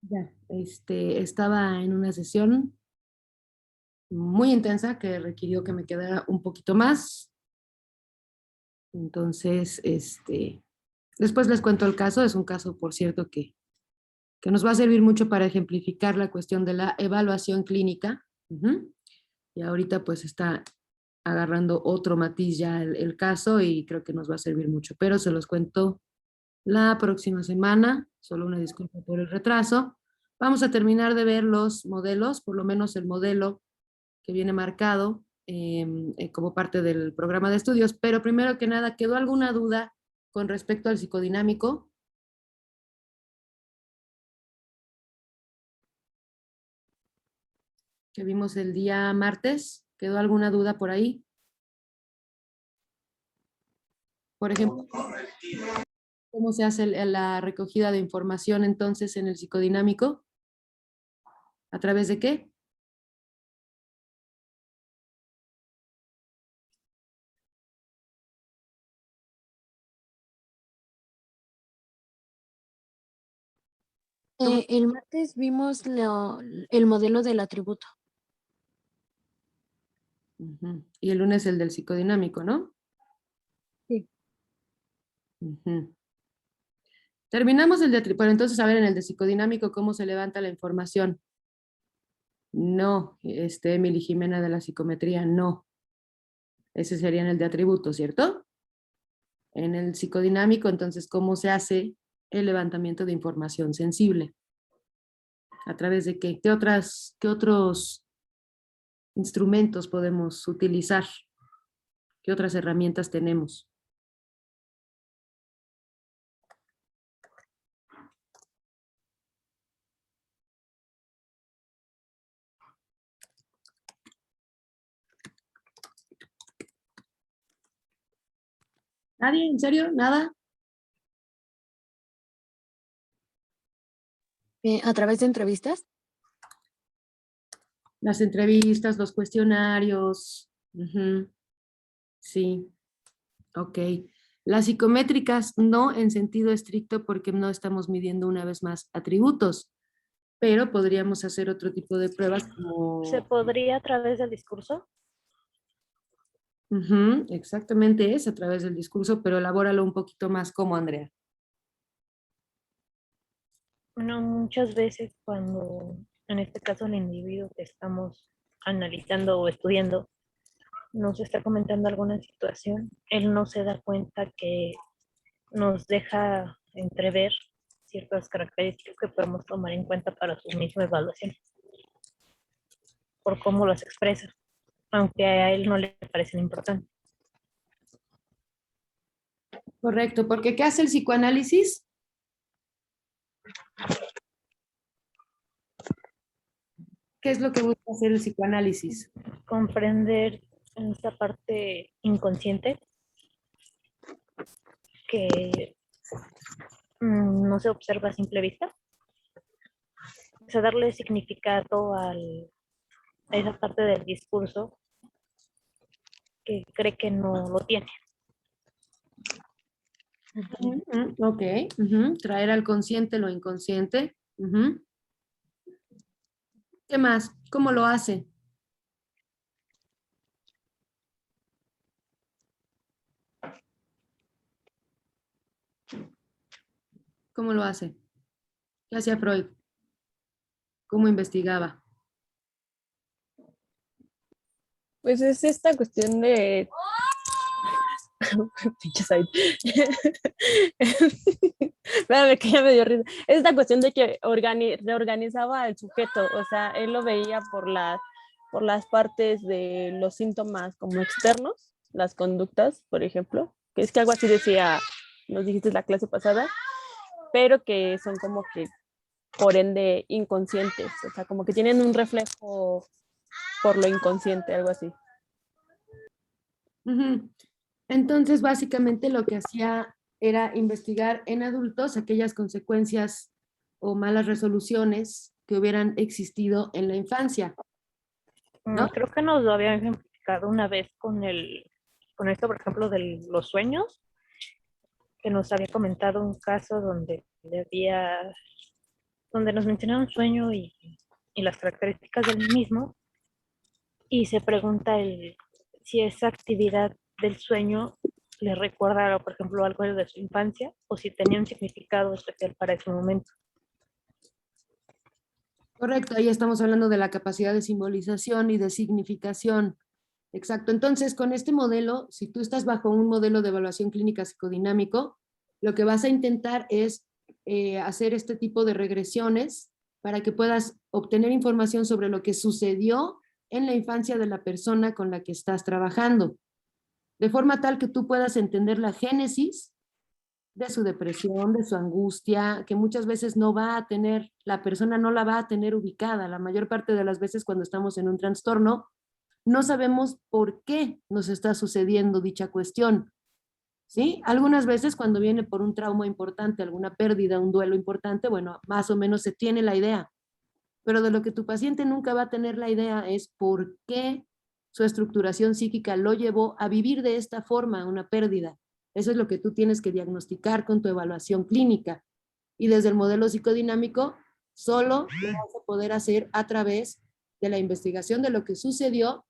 Ya, estaba en una sesión muy intensa que requirió que me quedara un poquito más. Entonces, después les cuento el caso. Es un caso, por cierto, que nos va a servir mucho para ejemplificar la cuestión de la evaluación clínica. Ujú. Y ahorita pues está agarrando otro matiz ya el caso y creo que nos va a servir mucho, pero se los cuento la próxima semana. Solo una disculpa por el retraso. Vamos a terminar de ver los modelos, por lo menos el modelo que viene marcado como parte del programa de estudios, pero primero que nada, ¿quedó alguna duda con respecto al psicodinámico? Que vimos el día martes. ¿Quedó alguna duda por ahí? Por ejemplo, ¿cómo se hace la recogida de información entonces en el psicodinámico? ¿A través de qué? ¿Cómo? El martes vimos el modelo del atributo. Ujú. Y el lunes el del psicodinámico, ¿no? Sí. Ujú. Terminamos el de pero entonces a ver en el de psicodinámico cómo se levanta la información. No, Emily Jimena de la psicometría, no. Ese sería en el de atributo, ¿cierto? En el psicodinámico, entonces, ¿cómo se hace el levantamiento de información sensible? ¿A través de qué? ¿Qué otros instrumentos podemos utilizar? ¿Qué otras herramientas tenemos? ¿Nadie? ¿En serio? ¿Nada? A través de entrevistas. Las entrevistas, los cuestionarios. Ujú. Sí, ok. Las psicométricas no en sentido estricto porque no estamos midiendo una vez más atributos, pero podríamos hacer otro tipo de pruebas ¿Se como... podría a través del discurso? Ujú, exactamente es a través del discurso, pero elabóralo un poquito más como Andrea. No, muchas veces cuando, en este caso, el individuo que estamos analizando o estudiando nos está comentando alguna situación, él no se da cuenta que nos deja entrever ciertas características que podemos tomar en cuenta para su misma evaluación, por cómo las expresa, aunque a él no le parecen importantes. Correcto, porque ¿qué hace el psicoanálisis? ¿Qué es lo que busca hacer el psicoanálisis? Comprender esta parte inconsciente que no se observa a simple vista. O sea, darle significado a esa parte del discurso que cree que no lo tiene. Ok, traer al consciente lo inconsciente. ¿Qué más? ¿Cómo lo hace? ¿Cómo lo hace? ¿Qué hacía Freud? ¿Cómo investigaba? Pues es esta cuestión de... Pinches ahí. Espérame que ya me dio risa. Es esta cuestión de que reorganizaba al sujeto, o sea, él lo veía por las partes de los síntomas como externos, las conductas, por ejemplo, que es que algo así decía, nos dijiste la clase pasada, pero que son como que por ende inconscientes, o sea, como que tienen un reflejo por lo inconsciente, algo así. Ujú. Entonces, básicamente lo que hacía era investigar en adultos aquellas consecuencias o malas resoluciones que hubieran existido en la infancia, ¿no? Creo que nos lo habían ejemplificado una vez con esto, por ejemplo, de los sueños, que nos había comentado un caso donde le había donde nos menciona un sueño y las características del mismo, y se pregunta si esa actividad del sueño le recuerda, por ejemplo, algo de su infancia o si tenía un significado especial para ese momento. Correcto, ahí estamos hablando de la capacidad de simbolización y de significación. Exacto, entonces con este modelo, si tú estás bajo un modelo de evaluación clínica psicodinámico, lo que vas a intentar es hacer este tipo de regresiones para que puedas obtener información sobre lo que sucedió en la infancia de la persona con la que estás trabajando, de forma tal que tú puedas entender la génesis de su depresión, de su angustia, que muchas veces no va a tener, la persona no la va a tener ubicada. La mayor parte de las veces cuando estamos en un trastorno, no sabemos por qué nos está sucediendo dicha cuestión, ¿sí? Algunas veces cuando viene por un trauma importante, alguna pérdida, un duelo importante, bueno, más o menos se tiene la idea, pero de lo que tu paciente nunca va a tener la idea es por qué su estructuración psíquica lo llevó a vivir de esta forma una pérdida. Eso es lo que tú tienes que diagnosticar con tu evaluación clínica. Y desde el modelo psicodinámico, solo lo vas a poder hacer a través de la investigación de lo que sucedió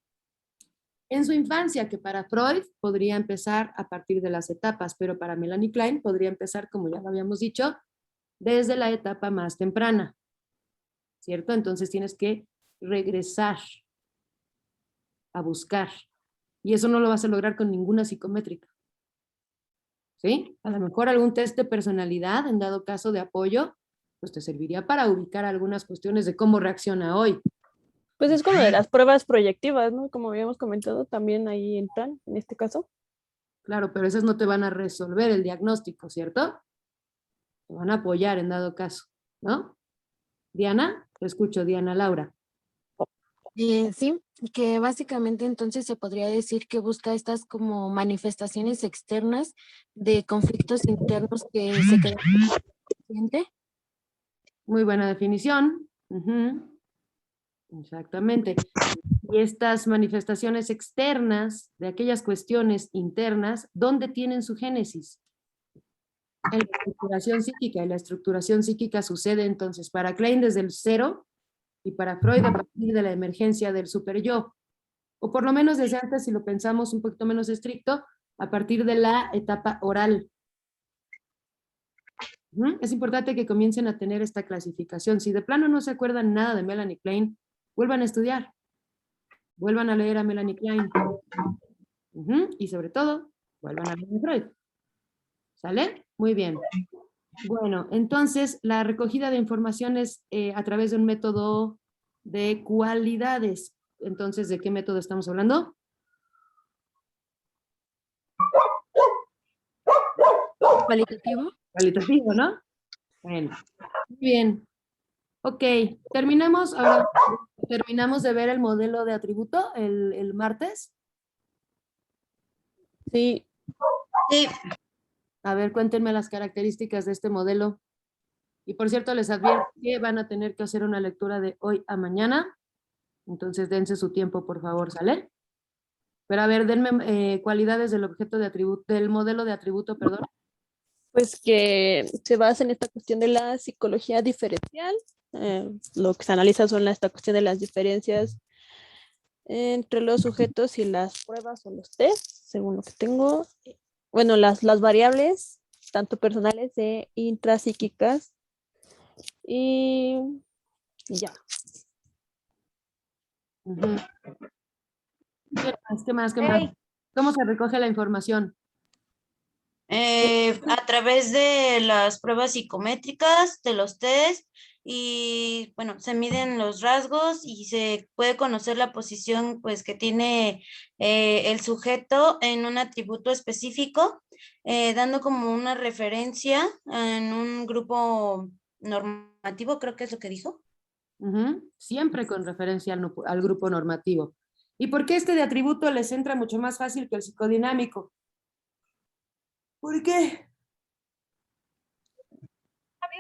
en su infancia, que para Freud podría empezar a partir de las etapas, pero para Melanie Klein podría empezar, como ya lo habíamos dicho, desde la etapa más temprana, ¿cierto? Entonces tienes que regresar a buscar. Y eso no lo vas a lograr con ninguna psicométrica. ¿Sí? A lo mejor algún test de personalidad, en dado caso de apoyo, pues te serviría para ubicar algunas cuestiones de cómo reacciona hoy. Pues es como de las pruebas proyectivas, ¿no? Como habíamos comentado, también ahí entran, en este caso. Claro, pero esas no te van a resolver el diagnóstico, ¿cierto? Te van a apoyar en dado caso, ¿no? Diana, te escucho, Diana Laura. Sí, que básicamente entonces se podría decir que busca estas como manifestaciones externas de conflictos internos que se quedan en el paciente. Muy buena definición. Exactamente. Y estas manifestaciones externas de aquellas cuestiones internas, ¿dónde tienen su génesis? En la estructuración psíquica. Y la estructuración psíquica sucede entonces para Klein desde el cero y para Freud a partir de la emergencia del superyo. O por lo menos desde antes, si lo pensamos un poquito menos estricto, a partir de la etapa oral. Es importante que comiencen a tener esta clasificación. Si de plano no se acuerdan nada de Melanie Klein, vuelvan a estudiar. Vuelvan a leer a Melanie Klein. Y sobre todo, vuelvan a leer a Freud. ¿Sale? Muy bien. Bueno, entonces la recogida de informaciones a través de un método de cualidades. Entonces, ¿de qué método estamos hablando? Cualitativo. Cualitativo, ¿no? Bueno, muy bien. Ok, terminamos, ahora terminamos de ver el modelo de atributo el martes. Sí, Sí, A ver, cuéntenme las características de este modelo. Y por cierto, les advierto que van a tener que hacer una lectura de hoy a mañana. Entonces, dense su tiempo, por favor, ¿sale? Pero a ver, denme cualidades del objeto de atributo, del modelo de atributo, perdón. pues que se basa en esta cuestión de la psicología diferencial. Lo que se analiza son esta cuestión de las diferencias entre los sujetos y las pruebas o los test, según lo que tengo. Bueno, las variables, tanto personales e intrapsíquicas. Y ya. ¿Qué más? ¿Qué más? Hey. ¿Cómo se recoge la información? A través de las pruebas psicométricas, de los test, y bueno, se miden los rasgos y se puede conocer la posición pues que tiene el sujeto en un atributo específico, dando como una referencia en un grupo normativo, creo que es lo que dijo. Siempre con referencia al grupo normativo. ¿Y por qué este de atributo les entra mucho más fácil que el psicodinámico? ¿Por qué?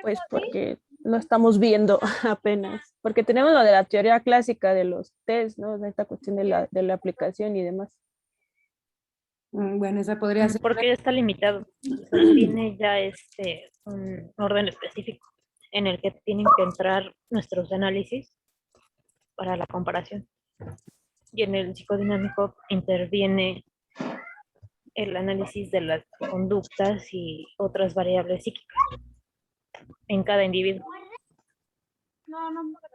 Pues porque lo estamos viendo apenas, porque tenemos lo de la teoría clásica de los test, ¿no? De esta cuestión de la aplicación y demás. Bueno, esa podría ser. Porque ya está limitado. O sea, tiene ya un orden específico. en el que tienen que entrar nuestros análisis para la comparación. Y en el psicodinámico interviene el análisis de las conductas y otras variables psíquicas en cada individuo.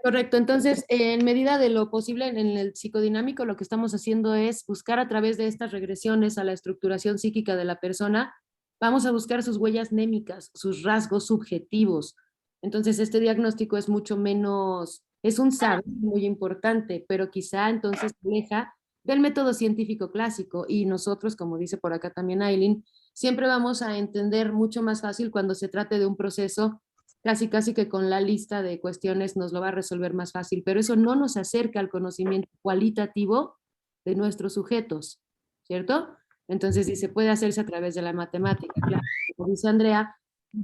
Correcto, entonces en medida de lo posible en el psicodinámico lo que estamos haciendo es buscar a través de estas regresiones a la estructuración psíquica de la persona, vamos a buscar sus huellas némicas, sus rasgos subjetivos. Entonces este diagnóstico es mucho menos, es un saber muy importante, pero quizá entonces aleja del método científico clásico y nosotros, como dice por acá también Aileen, siempre vamos a entender mucho más fácil cuando se trate de un proceso casi que con la lista de cuestiones nos lo va a resolver más fácil, pero eso no nos acerca al conocimiento cualitativo de nuestros sujetos, ¿cierto? Entonces, si se puede hacerse a través de la matemática, claro, como dice Andrea,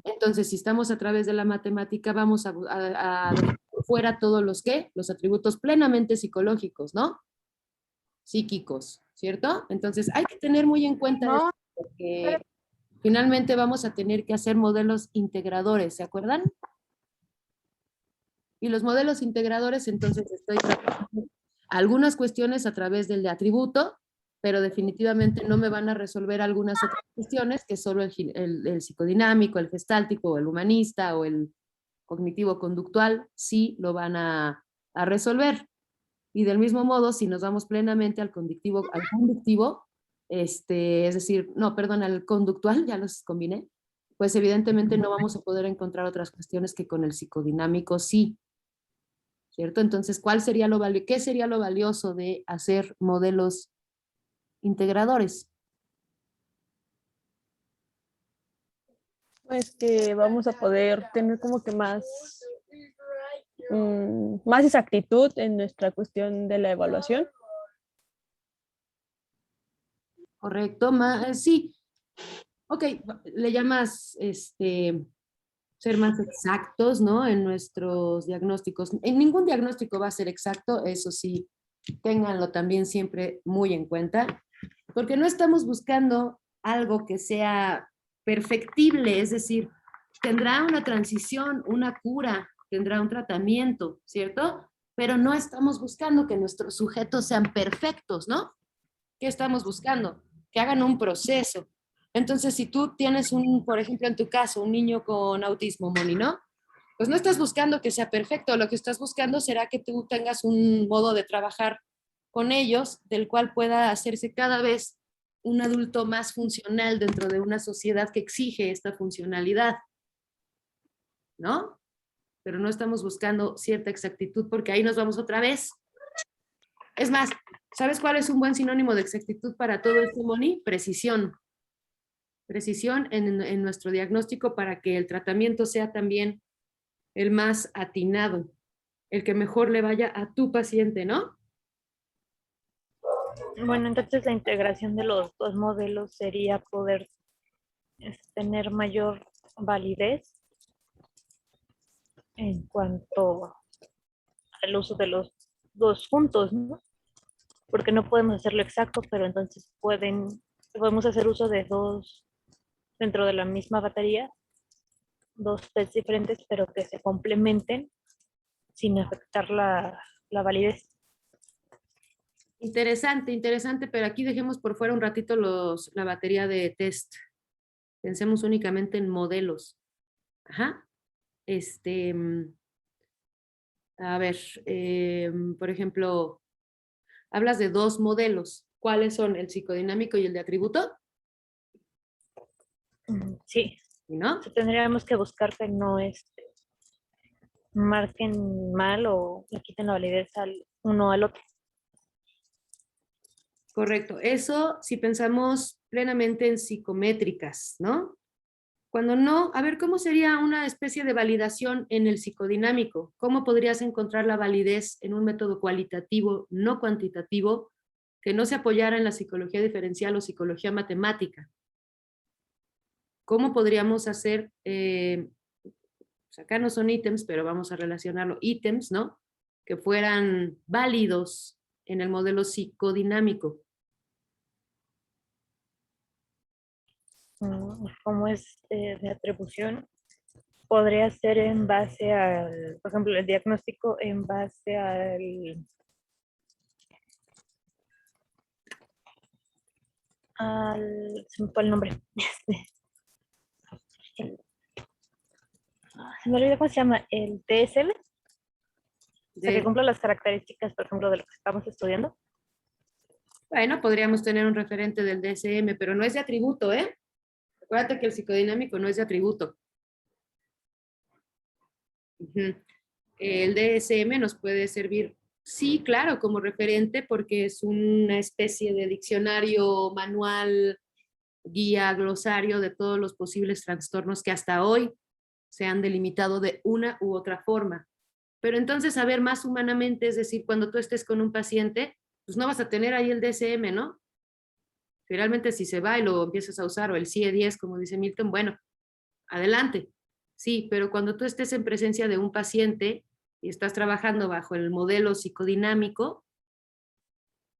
entonces si estamos a través de la matemática vamos a dejar fuera todos los atributos plenamente psicológicos, ¿no? Psíquicos, ¿cierto? Entonces hay que tener muy en cuenta eso, porque finalmente vamos a tener que hacer modelos integradores, ¿se acuerdan? Y los modelos integradores, entonces estoy tratando algunas cuestiones a través del de atributo, pero definitivamente no me van a resolver algunas otras cuestiones que solo el psicodinámico, el gestáltico, o el humanista o el cognitivo-conductual sí lo van a resolver. Y del mismo modo, si nos vamos plenamente al conductivo, es decir, no, perdón, al conductual, ya los combiné, pues evidentemente no vamos a poder encontrar otras cuestiones que con el psicodinámico sí, ¿cierto? Entonces, ¿qué sería lo valioso de hacer modelos integradores? Pues que vamos a poder tener como que más exactitud en nuestra cuestión de la evaluación. Correcto, sí. Ok, le llamas ser más exactos, ¿no? En nuestros diagnósticos. En ningún diagnóstico va a ser exacto, eso sí, ténganlo también siempre muy en cuenta, porque no estamos buscando algo que sea perfectible, es decir, tendrá una transición, una cura, tendrá un tratamiento, ¿cierto? Pero no estamos buscando que nuestros sujetos sean perfectos, ¿no? ¿Qué estamos buscando? Que hagan un proceso. Entonces, si tú tienes por ejemplo, en tu caso, un niño con autismo, Moni, ¿no? Pues no estás buscando que sea perfecto, lo que estás buscando será que tú tengas un modo de trabajar con ellos del cual pueda hacerse cada vez un adulto más funcional dentro de una sociedad que exige esta funcionalidad, ¿no? Pero no estamos buscando cierta exactitud porque ahí nos vamos otra vez. Es más, ¿sabes cuál es un buen sinónimo de exactitud para todo esto, Moni? Precisión. Precisión en nuestro diagnóstico para que el tratamiento sea también el más atinado, el que mejor le vaya a tu paciente, ¿no? Bueno, entonces la integración de los dos modelos sería poder tener mayor validez en cuanto al uso de los dos juntos, ¿no? Porque no podemos hacerlo exacto, pero entonces podemos hacer uso de dos dentro de la misma batería, dos tests diferentes, pero que se complementen sin afectar la validez. Interesante, interesante, pero aquí dejemos por fuera un ratito la batería de test. Pensemos únicamente en modelos. Ajá. A ver, por ejemplo, hablas de dos modelos. ¿Cuáles son? ¿El psicodinámico y el de atributo? Sí. ¿No? Tendríamos que buscar que no marquen mal o le quiten la validez al uno al otro. Correcto. Eso si pensamos plenamente en psicométricas, ¿no? Cuando no, a ver, ¿cómo sería una especie de validación en el psicodinámico? ¿Cómo podrías encontrar la validez en un método cualitativo, no cuantitativo, que no se apoyara en la psicología diferencial o psicología matemática? ¿Cómo podríamos hacer, acá no son ítems, pero vamos a relacionarlo, ítems, ¿no? Que fueran válidos en el modelo psicodinámico. Como es de atribución, podría ser en base al, por ejemplo, el diagnóstico en base se me fue el nombre. Se me olvidó cómo se llama, el TSM, o sea, que cumple las características, por ejemplo, de lo que estamos estudiando. Bueno, podríamos tener un referente del DSM, pero no es de atributo, ¿eh? Acuérdate que el psicodinámico no es de atributo. Ujú. El DSM nos puede servir, sí, claro, como referente porque es una especie de diccionario, manual, guía, glosario de todos los posibles trastornos que hasta hoy se han delimitado de una u otra forma. Pero entonces, saber más humanamente, es decir, cuando tú estés con un paciente, pues no vas a tener ahí el DSM, ¿no? Finalmente, si se va y lo empiezas a usar, o el CIE-10, como dice Milton, bueno, adelante. Sí, pero cuando tú estés en presencia de un paciente y estás trabajando bajo el modelo psicodinámico,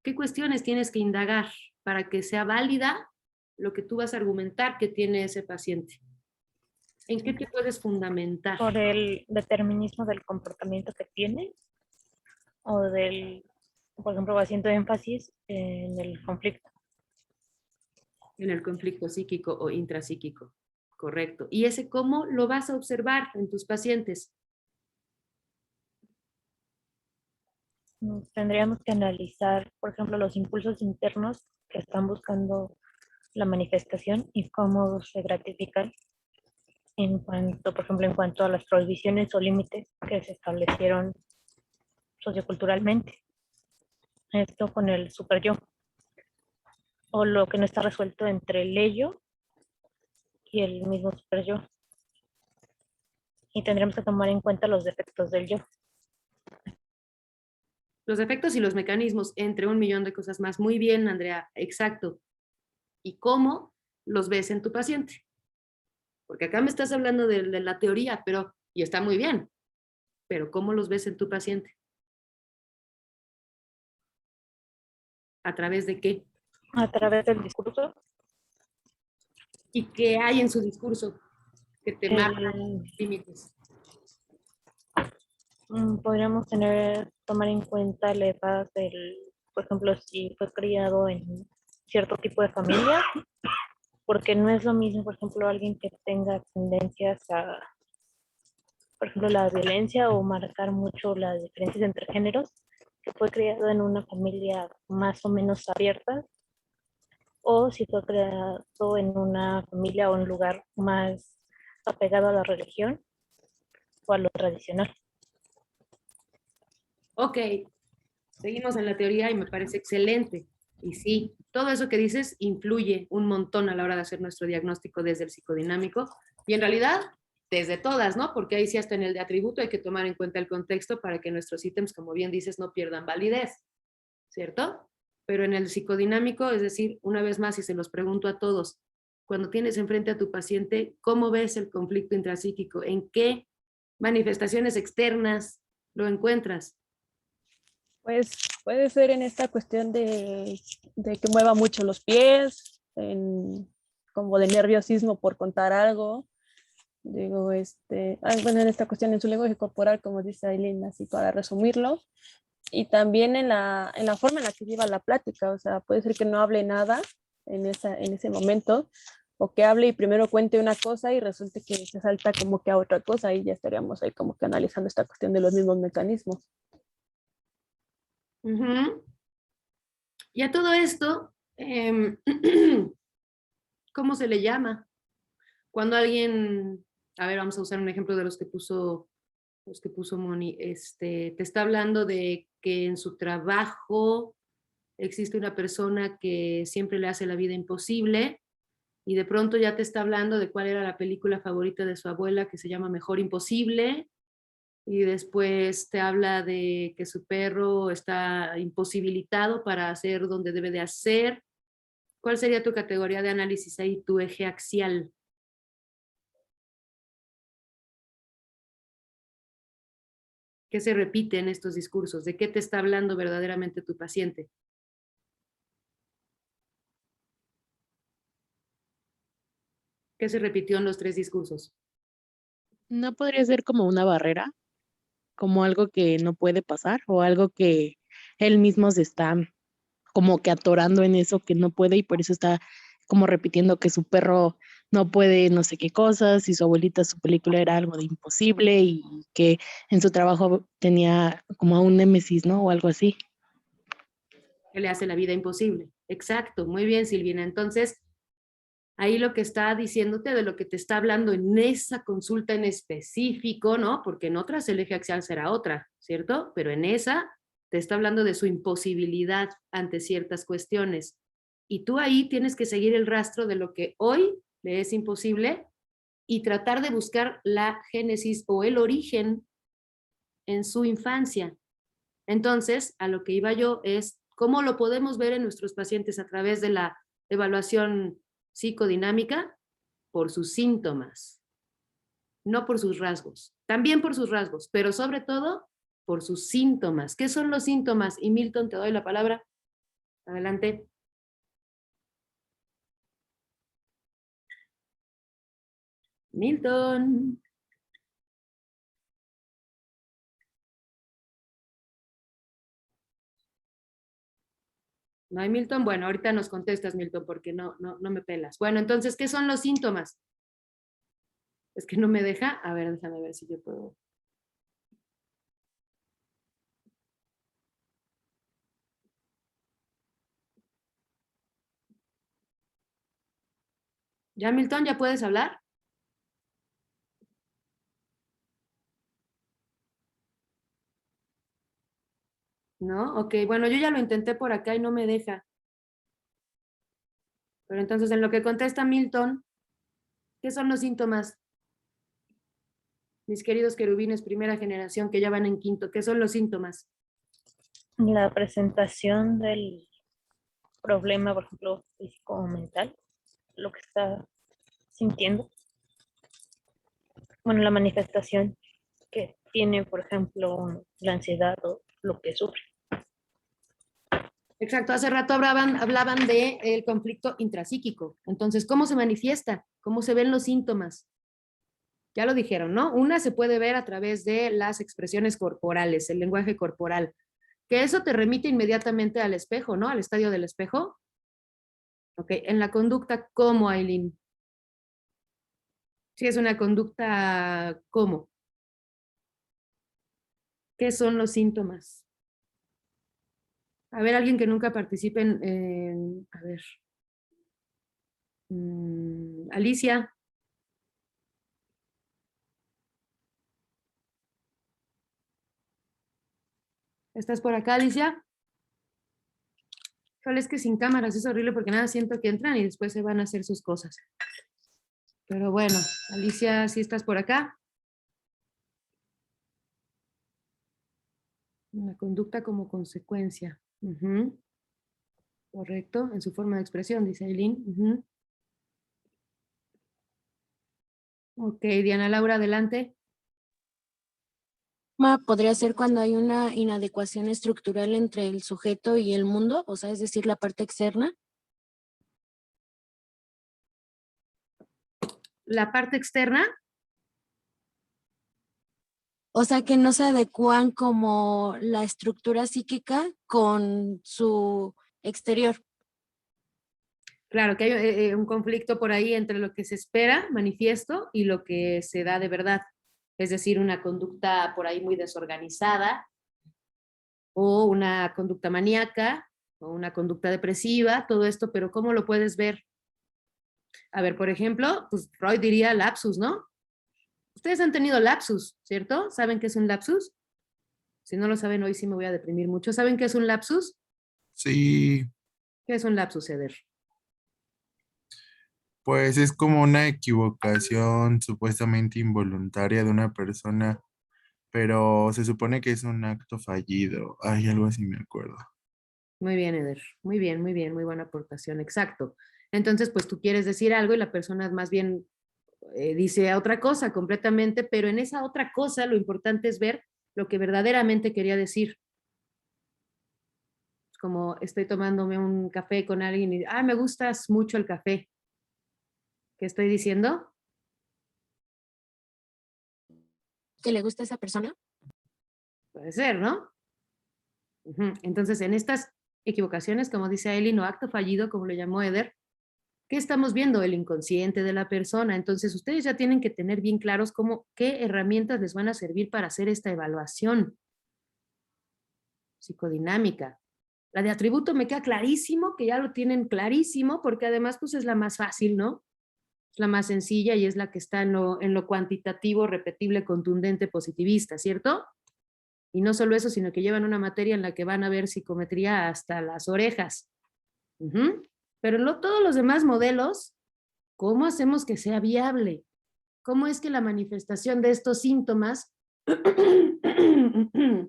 ¿qué cuestiones tienes que indagar para que sea válida lo que tú vas a argumentar que tiene ese paciente? ¿En qué te puedes fundamentar? Por el determinismo del comportamiento que tiene, o del, por ejemplo, haciendo énfasis en el conflicto. En el conflicto psíquico o intrapsíquico, correcto. ¿Y ese cómo lo vas a observar en tus pacientes? Tendríamos que analizar, por ejemplo, los impulsos internos que están buscando la manifestación y cómo se gratifican en cuanto, por ejemplo, en cuanto a las prohibiciones o límites que se establecieron socioculturalmente. Esto con el super yo, o lo que no está resuelto entre el ello y el mismo super yo. Y tendremos que tomar en cuenta los defectos del yo. Los efectos y los mecanismos, entre un millón de cosas más. Muy bien, Andrea, exacto. ¿Y cómo los ves en tu paciente? Porque acá me estás hablando de la teoría, pero, y está muy bien, pero ¿cómo los ves en tu paciente? ¿A través de qué? A través del discurso, ¿Y qué hay en su discurso que te marca límites? podríamos tomar en cuenta la edad del, por ejemplo, si fue criado en cierto tipo de familia, porque no es lo mismo, por ejemplo, alguien que tenga tendencias a, por ejemplo, la violencia o marcar mucho las diferencias entre géneros, que fue criado en una familia más o menos abierta, o si fue criado en una familia o un lugar más apegado a la religión o a lo tradicional. Ok, seguimos en la teoría y me parece excelente. Y sí, todo eso que dices influye un montón a la hora de hacer nuestro diagnóstico desde el psicodinámico y en realidad desde todas, ¿no? Porque ahí sí hasta en el de atributo hay que tomar en cuenta el contexto para que nuestros ítems, como bien dices, no pierdan validez, ¿cierto? Pero en el psicodinámico, es decir, una vez más, y se los pregunto a todos, cuando tienes enfrente a tu paciente, ¿cómo ves el conflicto intrapsíquico? ¿En qué manifestaciones externas lo encuentras? Pues puede ser en esta cuestión de que mueva mucho los pies, como de nerviosismo por contar algo. Digo, bueno, en esta cuestión en su lenguaje corporal, como dice Aileen, así para resumirlo. Y también en la forma en la que lleva la plática, o sea, puede ser que no hable nada en ese momento, o que hable y primero cuente una cosa y resulte que se salta como que a otra cosa y ya estaríamos ahí como que analizando esta cuestión de los mismos mecanismos. Uh-huh. Y a todo esto, ¿cómo se le llama? Cuando alguien, a ver, vamos a usar un ejemplo de los que puso Moni, te está hablando de que en su trabajo existe una persona que siempre le hace la vida imposible y de pronto ya te está hablando de cuál era la película favorita de su abuela que se llama Mejor Imposible y después te habla de que su perro está imposibilitado para hacer donde debe de hacer. ¿Cuál sería tu categoría de análisis ahí, tu eje axial? ¿Qué se repite en estos discursos? ¿De qué te está hablando verdaderamente tu paciente? ¿Qué se repitió en los tres discursos? ¿No podría ser como una barrera? Como algo que no puede pasar o algo que él mismo se está como que atorando en eso que no puede y por eso está como repitiendo que su perro no puede no sé qué cosas y su abuelita su película era algo de imposible y que en su trabajo tenía como a un némesis, ¿no? O algo así. Que le hace la vida imposible. Exacto, muy bien, Silvina. Entonces, ahí lo que está diciéndote de lo que te está hablando en esa consulta en específico, ¿no? Porque en otras el eje axial será otra, ¿cierto? Pero en esa te está hablando de su imposibilidad ante ciertas cuestiones. Y tú ahí tienes que seguir el rastro de lo que hoy le es imposible y tratar de buscar la génesis o el origen en su infancia. Entonces, a lo que iba yo es cómo lo podemos ver en nuestros pacientes a través de la evaluación psicodinámica por sus síntomas, no por sus rasgos. También por sus rasgos, pero sobre todo por sus síntomas. ¿Qué son los síntomas? Y Milton, te doy la palabra. Adelante. Milton. ¿No hay Milton? Bueno, ahorita nos contestas, Milton, porque no me pelas. Bueno, entonces, ¿qué son los síntomas? Es que no me deja. A ver, déjame ver si yo puedo. ¿Ya, Milton, ya puedes hablar? ¿No? Ok, bueno, yo ya lo intenté por acá y no me deja. Pero entonces, en lo que contesta Milton, ¿qué son los síntomas? Mis queridos querubines, primera generación, que ya van en quinto, ¿qué son los síntomas? La presentación del problema, por ejemplo, físico o mental, lo que está sintiendo. Bueno, la manifestación que tiene, por ejemplo, la ansiedad o lo que sufre. Exacto, hace rato hablaban de el conflicto intrapsíquico. Entonces, ¿cómo se manifiesta? ¿Cómo se ven los síntomas? Ya lo dijeron, ¿no? Una se puede ver a través de las expresiones corporales, el lenguaje corporal, que eso te remite inmediatamente al espejo, ¿no? Al estadio del espejo. Ok, en la conducta, ¿cómo, Aileen? Sí, es una conducta, ¿cómo? ¿Qué son los síntomas? A ver, alguien que nunca participe a ver, Alicia, ¿estás por acá, Alicia? Solo es que sin cámaras es horrible porque nada siento que entran y después se van a hacer sus cosas. Pero bueno, Alicia, ¿sí estás por acá? Una conducta como consecuencia. Ujú. Correcto, en su forma de expresión, dice Aileen. Ujú. Ok, Diana Laura, adelante. Podría ser cuando hay una inadecuación estructural entre el sujeto y el mundo, o sea, es decir, la parte externa. La parte externa, O sea, que no se adecúan como la estructura psíquica con su exterior. claro que hay un conflicto por ahí entre lo que se espera, manifiesto, y lo que se da de verdad. Es decir, una conducta por ahí muy desorganizada o una conducta maníaca o una conducta depresiva, todo esto, pero ¿cómo lo puedes ver? A ver, por ejemplo, pues Freud diría lapsus, ¿no? Ustedes han tenido lapsus, ¿cierto? ¿Saben qué es un lapsus? Si no lo saben, hoy sí me voy a deprimir mucho. ¿Saben qué es un lapsus? Sí, ¿Qué es un lapsus, Eder? pues es como una equivocación supuestamente involuntaria de una persona, pero se supone que es un acto fallido. Ay, algo así me acuerdo. Muy bien, Eder. Muy bien, muy bien, muy buena aportación. Exacto. Entonces, pues tú quieres decir algo y la persona más bien dice otra cosa completamente, pero en esa otra cosa lo importante es ver lo que verdaderamente quería decir. Como estoy tomándome un café con alguien y, me gustas mucho el café. ¿Qué estoy diciendo? que le gusta a esa persona. Puede ser, ¿no? Ujú. Entonces, en estas equivocaciones, como dice Eileen, o acto fallido, como lo llamó Eder, ¿qué estamos viendo? El inconsciente de la persona. Entonces, ustedes ya tienen que tener bien claros qué herramientas les van a servir para hacer esta evaluación psicodinámica. La de atributo me queda clarísimo, que ya lo tienen clarísimo, porque además pues es la más fácil, ¿no? Es la más sencilla y es la que está en lo cuantitativo, repetible, contundente, positivista, ¿cierto? Y no solo eso, sino que llevan una materia en la que van a ver psicometría hasta las orejas. Ujú. Pero todos los demás modelos, ¿cómo hacemos que sea viable? ¿Cómo es que la manifestación de estos síntomas,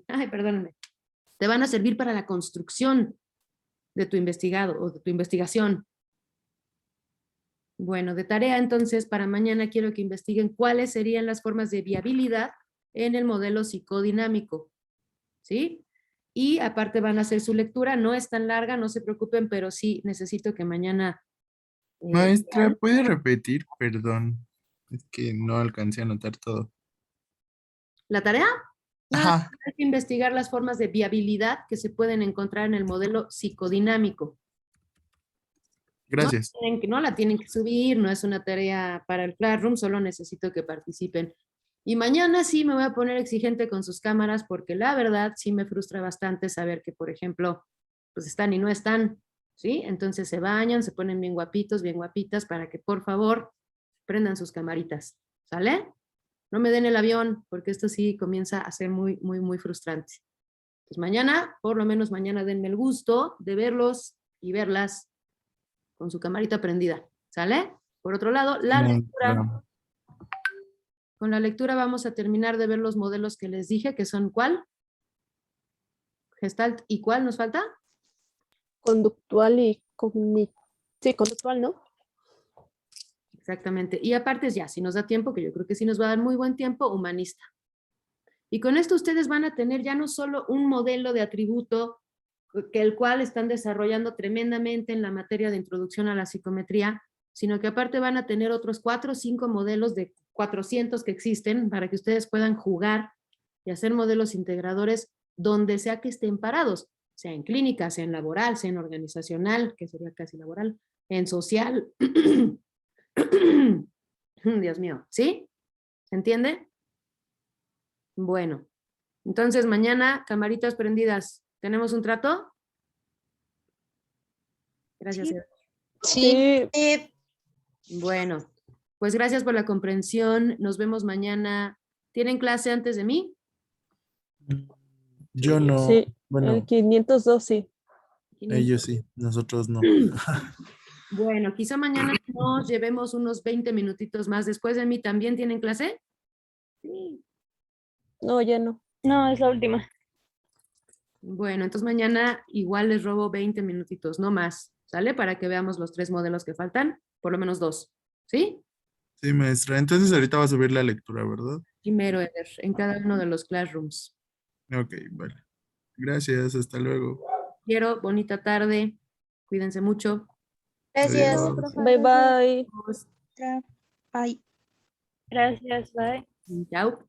ay, perdónenme, te van a servir para la construcción de tu investigado o de tu investigación? Bueno, de tarea entonces para mañana quiero que investiguen cuáles serían las formas de viabilidad en el modelo psicodinámico, ¿sí? Y aparte van a hacer su lectura, no es tan larga, no se preocupen, pero sí necesito que mañana... Maestra, ¿puede repetir? Perdón, es que no alcancé a anotar todo. ¿La tarea? Ajá, Hay que investigar las formas de viabilidad que se pueden encontrar en el modelo psicodinámico. gracias. No la tienen que subir, no es una tarea para el Classroom, solo necesito que participen. Y mañana sí me voy a poner exigente con sus cámaras porque la verdad sí me frustra bastante saber que, por ejemplo, pues están y no están, ¿sí? Entonces se bañan, se ponen bien guapitos, bien guapitas para que por favor prendan sus camaritas, ¿sale? No me den el avión porque esto sí comienza a ser muy, muy, muy frustrante. Pues mañana, por lo menos mañana denme el gusto de verlos y verlas con su camarita prendida, ¿sale? Por otro lado, la lectura. Maestra. Con la lectura vamos a terminar de ver los modelos que les dije, que son ¿cuál? Gestalt, ¿y cuál nos falta? Conductual y cognitivo. Sí, conductual, ¿no? Exactamente. Y aparte ya, si nos da tiempo, que yo creo que sí nos va a dar muy buen tiempo, humanista. Y con esto ustedes van a tener ya no solo un modelo de atributo que el cual están desarrollando tremendamente en la materia de introducción a la psicometría, sino que aparte van a tener otros 4 o 5 modelos de 400 que existen para que ustedes puedan jugar y hacer modelos integradores donde sea que estén parados, sea en clínica, sea en laboral, sea en organizacional, que sería casi laboral, en social. Dios mío, ¿sí? ¿Se entiende? Bueno, entonces mañana, camaritas prendidas, ¿tenemos un trato? Gracias. Sí. Eva. Sí. Bueno, pues gracias por la comprensión. Nos vemos mañana. ¿Tienen clase antes de mí? Yo no, Sí, el bueno, 502, sí. ellos sí, nosotros no. Bueno, quizá mañana nos llevemos unos 20 minutitos más. Después de mí, ¿también tienen clase? Sí. No, ya no. No, es la última. Bueno, entonces mañana igual les robo 20 minutitos, no más, ¿sale? Para que veamos los 3 modelos que faltan, por lo menos 2, ¿sí? Sí, maestra. Entonces ahorita va a subir la lectura, ¿verdad? Primero, Eder, en cada uno de los classrooms. Ok, vale. Gracias, hasta luego. Quiero, bonita tarde, cuídense mucho. Gracias. Adiós. Bye, bye. Bye. Gracias, bye. Chao.